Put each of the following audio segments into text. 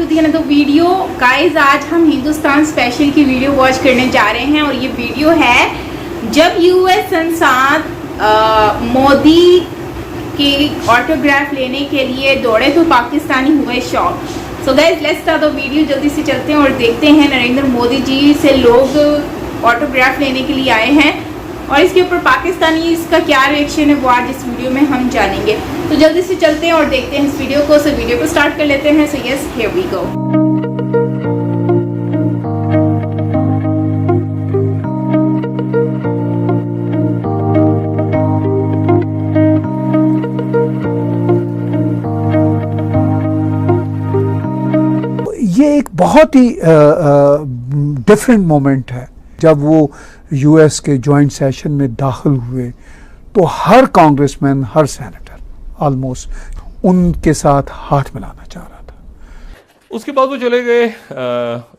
To the another video. Guys आज हम Hindustan special की वीडियो वॉच करने जा रहे हैं और ये वीडियो है जब यूएस संसद मोदी के ऑटोग्राफ लेने के लिए दौड़े तो पाकिस्तानी हुए shock. So guys let's start the video. जल्दी से चलते हैं और देखते हैं नरेंद्र मोदी जी से लोग ऑटोग्राफ लेने के लिए आए हैं और इसके ऊपर पाकिस्तानी इसका क्या रिएक्शन है वो आज इस वीडियो में हम जानेंगे। तो जल्दी से चलते हैं और देखते हैं इस वीडियो को। सो वीडियो को स्टार्ट कर लेते हैं। So yes here we go. ये एक बहुत ही डिफरेंट मोमेंट है। जब वो यूएस के जॉइंट सेशन में दाखिल हुए तो हर कांग्रेसमैन, हर सेनेटर ऑलमोस्ट उनके साथ हाथ मिलाना चाह रहा था। उसके बाद वो चले गए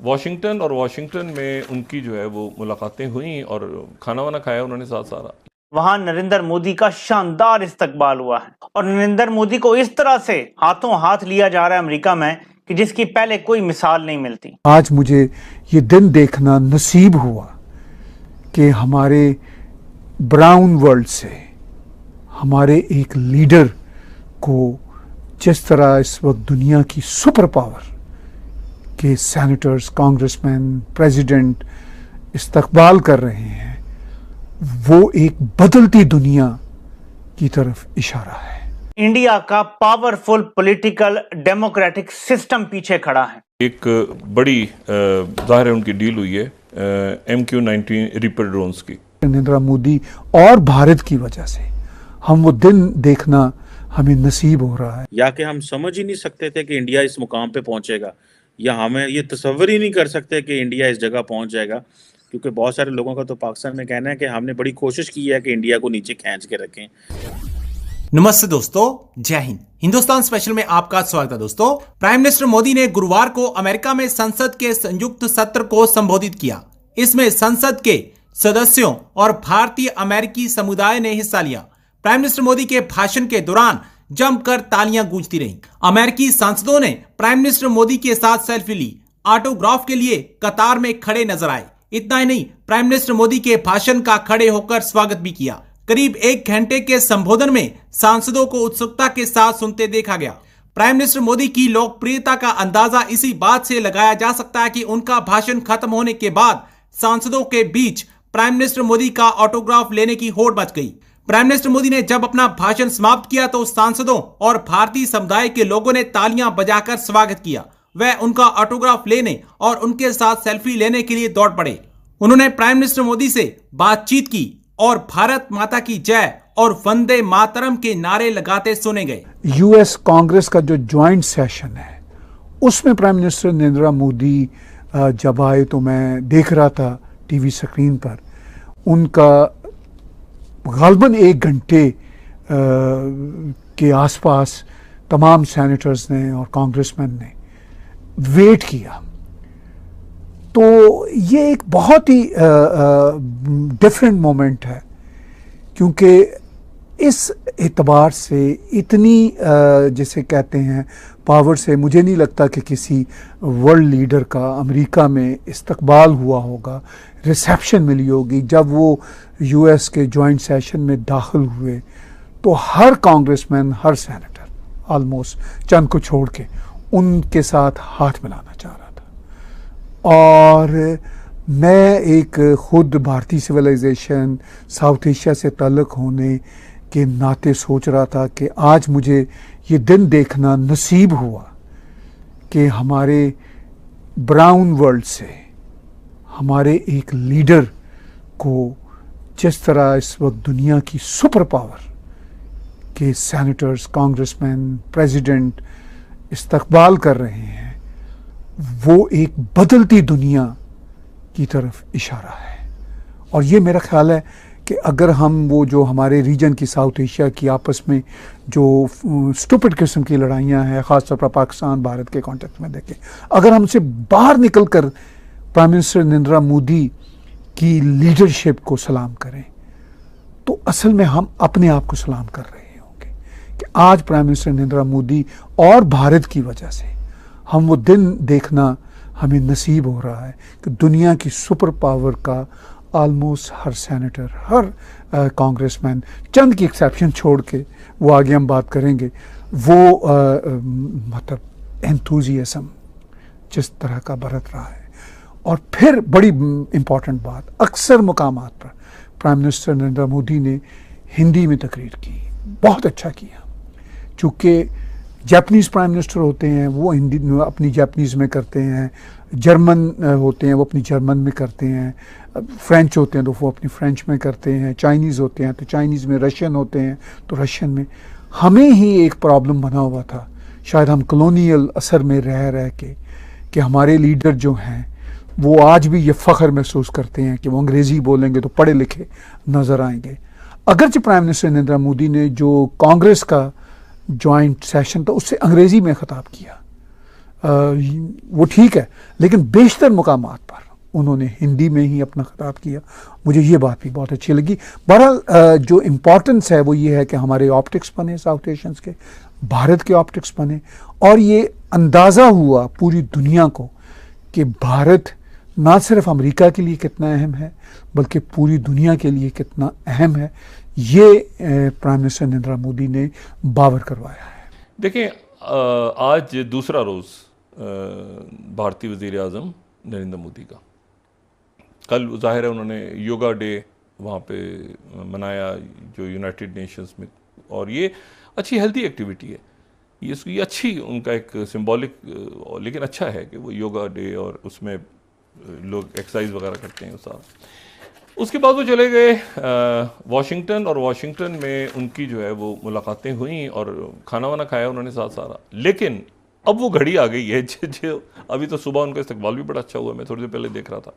वाशिंगटन और वाशिंगटन में उनकी जो है वो मुलाकातें हुई और खाना वाना खाया उन्होंने साथ सारा। वहां नरेंद्र मोदी का शानदार इस्तकबाल हुआ है और नरेंद्र मोदी को इस तरह से हाथों हाथ लिया जा रहा है अमेरिका में कि जिसकी पहले कोई मिसाल नहीं मिलती। आज मुझे ये दिन देखना नसीब हुआ कि हमारे ब्राउन वर्ल्ड से हमारे एक लीडर को जिस तरह इस वक्त दुनिया की सुपर पावर के सेनेटर्स, कांग्रेसमैन, प्रेसिडेंट इस्तकबाल कर रहे हैं, वो एक बदलती दुनिया की तरफ इशारा है। इंडिया का पावरफुल पॉलिटिकल डेमोक्रेटिक सिस्टम पीछे खड़ा है। एक बड़ी जाहिर है उनकी डील हुई है MQ-19 रिपर ड्रोन्स की। नरेंद्र मोदी और भारत की वजह से हम वो दिन देखना हमें नसीब हो रहा है। या कि हम समझ ही नहीं सकते थे कि इंडिया इस मुकाम पे पहुंचेगा, या हमें ये तस्वर ही नहीं कर सकते कि इंडिया इस जगह पहुंच जाएगा, क्योंकि बहुत सारे लोगों का तो पाकिस्तान में कहना है कि हमने बड़ी कोशिश की है कि इंडिया को नीचे खींच के रखें। नमस्ते दोस्तों, जय हिंद। हिंदुस्तान स्पेशल में आपका स्वागत है। दोस्तों, प्राइम मिनिस्टर मोदी ने गुरुवार को अमेरिका में संसद के संयुक्त सत्र को संबोधित किया। इसमें संसद के सदस्यों और भारतीय अमेरिकी समुदाय ने हिस्सा लिया। प्राइम मिनिस्टर मोदी के भाषण के दौरान जमकर तालियां गूंजती रहीं। अमेरिकी सांसदों ने प्राइम मिनिस्टर मोदी के साथ सेल्फी ली, ऑटोग्राफ के लिए कतार में खड़े नजर आए। इतना ही नहीं, प्राइम मिनिस्टर मोदी के भाषण का खड़े होकर स्वागत भी किया। करीब 1 घंटे के संबोधन में सांसदों को उत्सुकता के साथ सुनते देखा गया। प्राइम मिनिस्टर मोदी की लोकप्रियता का अंदाजा इसी बात से लगाया जा सकता है कि उनका भाषण खत्म होने के बाद सांसदों के बीच प्राइम मिनिस्टर मोदी का ऑटोग्राफ लेने की होड़ मच गई। प्राइम मिनिस्टर मोदी ने जब अपना भाषण समाप्त किया तो सांसदों और भारतीय समुदाय के लोगों ने तालियां बजाकर स्वागत किया। वह उनका ऑटोग्राफ लेने और उनके साथ सेल्फी लेने के लिए दौड़ पड़े। उन्होंने प्राइम मिनिस्टर मोदी से बातचीत की और भारत माता की जय और वंदे मातरम के नारे लगाते सुने गए। यूएस कांग्रेस का जो जॉइंट सेशन है उसमें प्राइम मिनिस्टर नरेंद्र मोदी जब आए तो मैं देख रहा था टीवी स्क्रीन पर, उनका गालबन 1 घंटे के आसपास तमाम सेनेटर्स ने और कांग्रेसमैन ने वेट किया। तो ये एक बहुत ही डिफरेंट मोमेंट है, क्योंकि इस एतबार से इतनी जैसे कहते हैं पावर से मुझे नहीं लगता कि किसी वर्ल्ड लीडर का अमेरिका में इस्तकबाल हुआ होगा, रिसेप्शन मिली होगी। जब वो यूएस के जॉइंट सेशन में दाखिल हुए तो हर कांग्रेसमैन, हर सेनेटर ऑलमोस्ट चंद को छोड़ के उनके साथ हाथ मिलाना चाह रहा था। और मैं एक खुद भारतीय सिविलाइजेशन, साउथ एशिया से ताल्लुक़ होने के नाते सोच रहा था कि आज मुझे ये दिन देखना नसीब हुआ कि हमारे ब्राउन वर्ल्ड से हमारे एक लीडर को जिस तरह इस वक्त दुनिया की सुपर पावर के सेनेटर्स, कांग्रेसमैन, प्रेसिडेंट इस्तकबाल कर रहे हैं, वो एक बदलती दुनिया की तरफ इशारा है। और ये मेरा ख्याल है कि अगर हम वो जो हमारे रीजन की, साउथ एशिया की आपस में जो स्टूपिड किस्म की लड़ाइयाँ हैं, ख़ासतौर पर पाकिस्तान भारत के कॉन्टेक्स्ट में देखें, अगर हमसे बाहर निकल कर प्राइम मिनिस्टर नरेंद्र मोदी की लीडरशिप को सलाम करें तो असल में हम अपने आप को सलाम कर रहे होंगे कि आज प्राइम मिनिस्टर नरेंद्र मोदी और भारत की वजह से हम वो दिन देखना हमें नसीब हो रहा है कि दुनिया की सुपर पावर का आलमोस्ट हर सेनेटर, हर कांग्रेसमैन, चंद की एक्सेप्शन छोड़ के, वो आगे हम बात करेंगे, वो मतलब एंथुजियाज्म जिस तरह का बरत रहा है। और फिर बड़ी इम्पॉर्टेंट बात, अक्सर मुकामात पर प्राइम मिनिस्टर नरेंद्र मोदी ने हिंदी में तकरीर की, बहुत अच्छा किया। चूँकि जापानीज़ प्राइम मिनिस्टर होते हैं वो हिंदी अपनी जापानीज़ में करते हैं, जर्मन होते हैं वो अपनी जर्मन में करते हैं, फ्रेंच होते हैं तो वो अपनी फ्रेंच में करते हैं, चाइनीज़ होते हैं तो चाइनीज़ में, रशियन होते हैं तो रशियन में। हमें ही एक प्रॉब्लम बना हुआ था, शायद हम कॉलोनियल असर में रह के, कि हमारे लीडर जो हैं वो आज भी ये फ़ख्र महसूस करते हैं कि वो अंग्रेज़ी बोलेंगे तो पढ़े लिखे नज़र आएंगे। अगरचे प्राइम मिनिस्टर नरेंद्र मोदी ने जो कांग्रेस का जॉइंट सेशन था उससे अंग्रेज़ी में ख़िताब किया, वो ठीक है, लेकिन बेशतर मुकामात पर उन्होंने हिंदी में ही अपना ख़िताब किया। मुझे ये बात भी बहुत अच्छी लगी। बहरहाल जो इम्पोर्टेंस है वो ये है कि हमारे ऑप्टिक्स बने, साउथ एशियंस के, भारत के ऑप्टिक्स बने, और ये अंदाज़ा हुआ पूरी दुनिया को कि भारत ना सिर्फ अमेरिका के लिए कितना अहम है बल्कि पूरी दुनिया के लिए कितना अहम है। ये प्राइम मिनिस्टर नरेंद्र मोदी ने बावर करवाया है। देखिए, आज दूसरा रोज़ भारतीय वज़ीर आज़म नरेंद्र मोदी का, कल ज़ाहिर है उन्होंने योगा डे वहाँ पे मनाया जो यूनाइटेड नेशंस में, और ये अच्छी हेल्थी एक्टिविटी है, ये अच्छी उनका एक सिंबॉलिक, लेकिन अच्छा है कि वो योगा डे और उसमें लोग एक्सरसाइज वगैरह करते हैं सारा। उसके बाद वो चले गए वाशिंगटन, और वाशिंगटन में उनकी जो है वो मुलाकातें हुई और खाना वाना खाया उन्होंने साथ सारा। लेकिन अब वो घड़ी आ गई है जो अभी तो सुबह उनका इस्तकबाल भी बड़ा अच्छा हुआ, मैं थोड़ी देर पहले देख रहा था,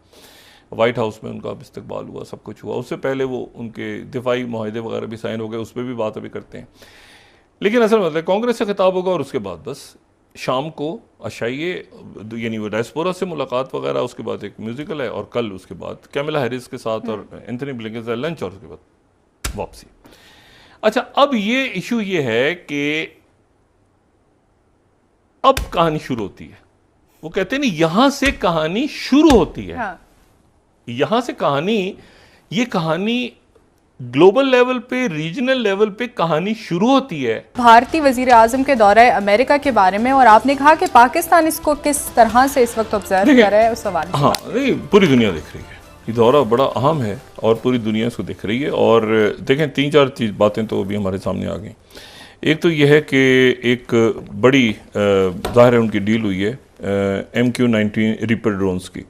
वाइट हाउस में उनका इस्तकबाल हुआ, सब कुछ हुआ। उससे पहले वो उनके दिफाई मुआहदे वगैरह भी साइन हो गए, उस पर भी बात अभी करते हैं। लेकिन असल मतलब कांग्रेस से खिताब होगा और उसके बाद बस शाम को अशाइए, यानी वो डायस्पोरा से मुलाकात वगैरह, उसके बाद एक म्यूजिकल है, और कल उसके बाद कैमला हैरिस के साथ और एंथनी ब्लिंकन से लंच, और उसके बाद वापसी। अच्छा, अब ये इशू ये है कि अब कहानी शुरू होती है। वो कहते हैं ना, यहां से कहानी शुरू होती है। हाँ। यहां से कहानी, ये कहानी ग्लोबल लेवल पे, रीजनल लेवल पे कहानी शुरू होती है। भारतीय वजीर आजम के दौरे अमेरिका के बारे में, और आपने कहा कि पाकिस्तान इसको किस तरह से इस वक्त ऑब्जर्व कर रहा है, उस सवाल। हाँ, नहीं, पूरी दुनिया देख रही है, ये दौरा बड़ा अहम है और पूरी दुनिया इसको देख रही है। और देखें, 3-4 बातें तो अभी हमारे सामने आ गई। एक तो यह है कि एक बड़ी ज़ाहिर है उनकी डील हुई है MQ-19 रीपर ड्रोन्स की,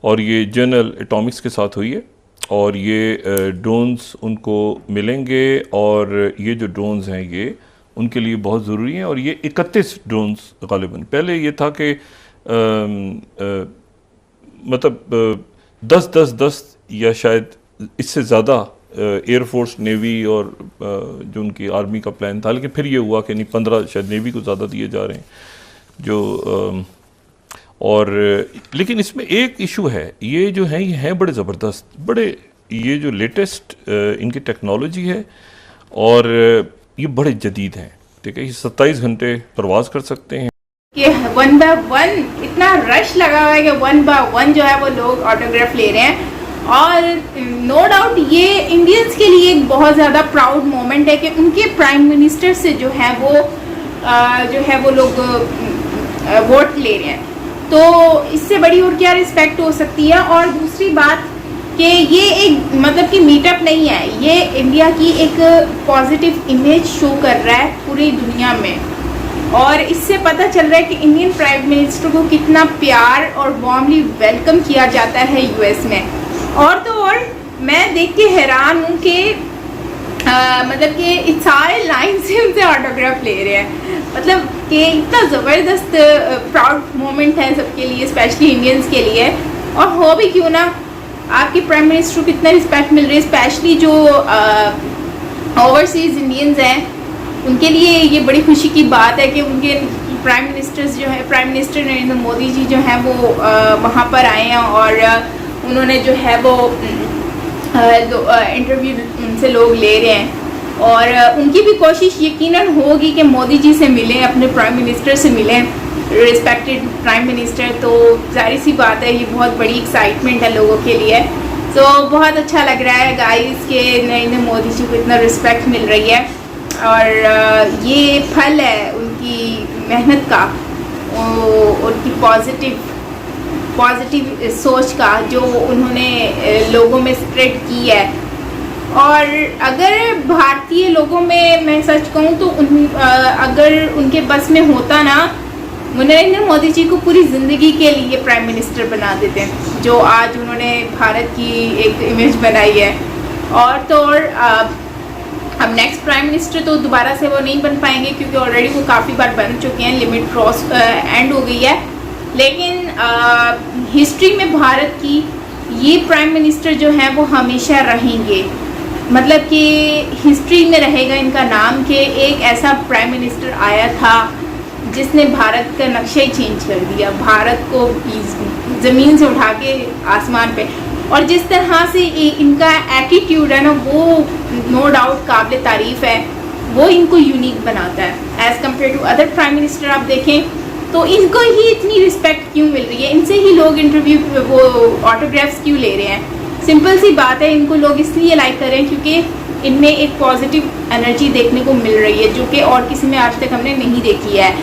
और ये जनरल एटॉमिक्स के साथ हुई है, और ये ड्रोन्स उनको मिलेंगे, और ये जो ड्रोन्स हैं ये उनके लिए बहुत ज़रूरी हैं। और ये 31 ड्रोन्स गालिबन, पहले ये था कि मतलब 10 या शायद इससे ज़्यादा एयरफोर्स, नेवी और जो उनकी आर्मी का प्लान था, लेकिन फिर ये हुआ कि नहीं, 15 शायद नेवी को ज़्यादा दिए जा रहे हैं जो और लेकिन इसमें एक इशू है, ये जो है ये हैं बड़े ज़बरदस्त, बड़े, ये जो लेटेस्ट इनकी टेक्नोलॉजी है, और ये बड़े जदीद हैं, ठीक है। ये 27 घंटे प्रवास कर सकते हैं। कि 1 by 1 इतना रश लगा हुआ है कि 1 by 1 जो है वो लोग ऑटोग्राफ ले रहे हैं, और नो डाउट ये इंडियंस के लिए एक बहुत ज़्यादा प्राउड मोमेंट है कि उनके प्राइम मिनिस्टर से जो है वो लोग वोट ले रहे हैं। तो इससे बड़ी और क्या रिस्पेक्ट हो सकती है। और दूसरी बात कि ये एक मतलब कि मीटअप नहीं है, ये इंडिया की एक पॉजिटिव इमेज शो कर रहा है पूरी दुनिया में, और इससे पता चल रहा है कि इंडियन प्राइम मिनिस्टर को कितना प्यार और वार्मली वेलकम किया जाता है यूएस में। और तो और मैं देख के हैरान हूँ कि मतलब कि सारे लाइन से उनसे ऑटोग्राफ ले रहे हैं, मतलब कि इतना ज़बरदस्त प्राउड मोमेंट है सबके लिए, स्पेशली इंडियंस के लिए। और हो भी क्यों ना, आपके प्राइम मिनिस्टर को कितना रिस्पेक्ट मिल रही है, स्पेशली जो ओवरसीज इंडियंस हैं उनके लिए ये बड़ी खुशी की बात है कि उनके प्राइम मिनिस्टर्स जो है, प्राइम मिनिस्टर नरेंद्र मोदी जी जो हैं वो वहाँ पर आए हैं, और उन्होंने जो है वो इंटरव्यू उनसे लोग ले रहे हैं, और उनकी भी कोशिश यकीनन होगी कि मोदी जी से मिलें, अपने प्राइम मिनिस्टर से मिलें। रिस्पेक्टेड प्राइम मिनिस्टर, तो जाहिर सी बात है ये बहुत बड़ी एक्साइटमेंट है लोगों के लिए। तो बहुत अच्छा लग रहा है गाइस कि नरेंद्र मोदी जी को इतना रिस्पेक्ट मिल रही है, और ये फल है उनकी मेहनत का, उनकी पॉजिटिव सोच का जो उन्होंने लोगों में स्प्रेड की है। और अगर भारतीय लोगों में मैं सच कहूँ तो अगर उनके बस में होता ना, वो नरेंद्र मोदी जी को पूरी ज़िंदगी के लिए प्राइम मिनिस्टर बना देते हैं, जो आज उन्होंने भारत की एक इमेज बनाई है। और तो और अब नेक्स्ट प्राइम मिनिस्टर तो दोबारा से वो नहीं बन पाएंगे, क्योंकि ऑलरेडी वो काफ़ी बार बन चुके हैं, लिमिट क्रॉस एंड हो गई है। लेकिन हिस्ट्री में भारत की ये प्राइम मिनिस्टर जो है वो हमेशा रहेंगे, मतलब कि हिस्ट्री में रहेगा इनका नाम कि एक ऐसा प्राइम मिनिस्टर आया था जिसने भारत का नक्शा ही चेंज कर दिया, भारत को ज़मीन से उठा के आसमान पे। और जिस तरह से इनका एटीट्यूड है ना, वो नो डाउट काबिल तारीफ़ है, वो इनको यूनिक बनाता है as compared to other prime minister. आप देखें तो इनको ही इतनी रिस्पेक्ट क्यों मिल रही है, इनसे ही लोग इंटरव्यू वो ऑटोग्राफ्स क्यों ले रहे हैं। सिंपल सी बात है, इनको लोग इसलिए लाइक कर रहे हैं क्योंकि इनमें एक पॉजिटिव एनर्जी देखने को मिल रही है, जो कि और किसी में आज तक हमने नहीं देखी है।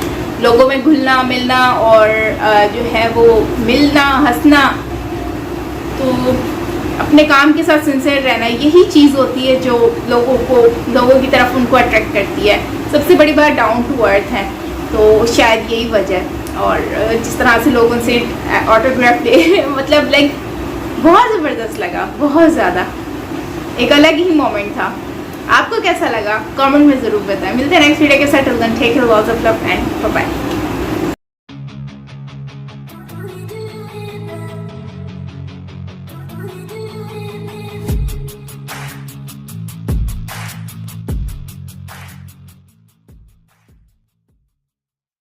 लोगों में घुलना मिलना और जो है वो मिलना हंसना, तो अपने काम के साथ सिंसियर रहना, यही चीज़ होती है जो लोगों की तरफ उनको अट्रैक्ट करती है। सबसे बड़ी बात डाउन टू अर्थ है, तो शायद यही वजह है। और जिस तरह से लोगों से ऑटोग्राफ ले मतलब लाइक बहुत ज़बरदस्त लगा, बहुत ज़्यादा एक अलग ही मोमेंट था। आपको कैसा लगा कमेंट में ज़रूर बताएं। मिलते हैं नेक्स्ट वीडियो के साथ, take care, lots of love and bye bye.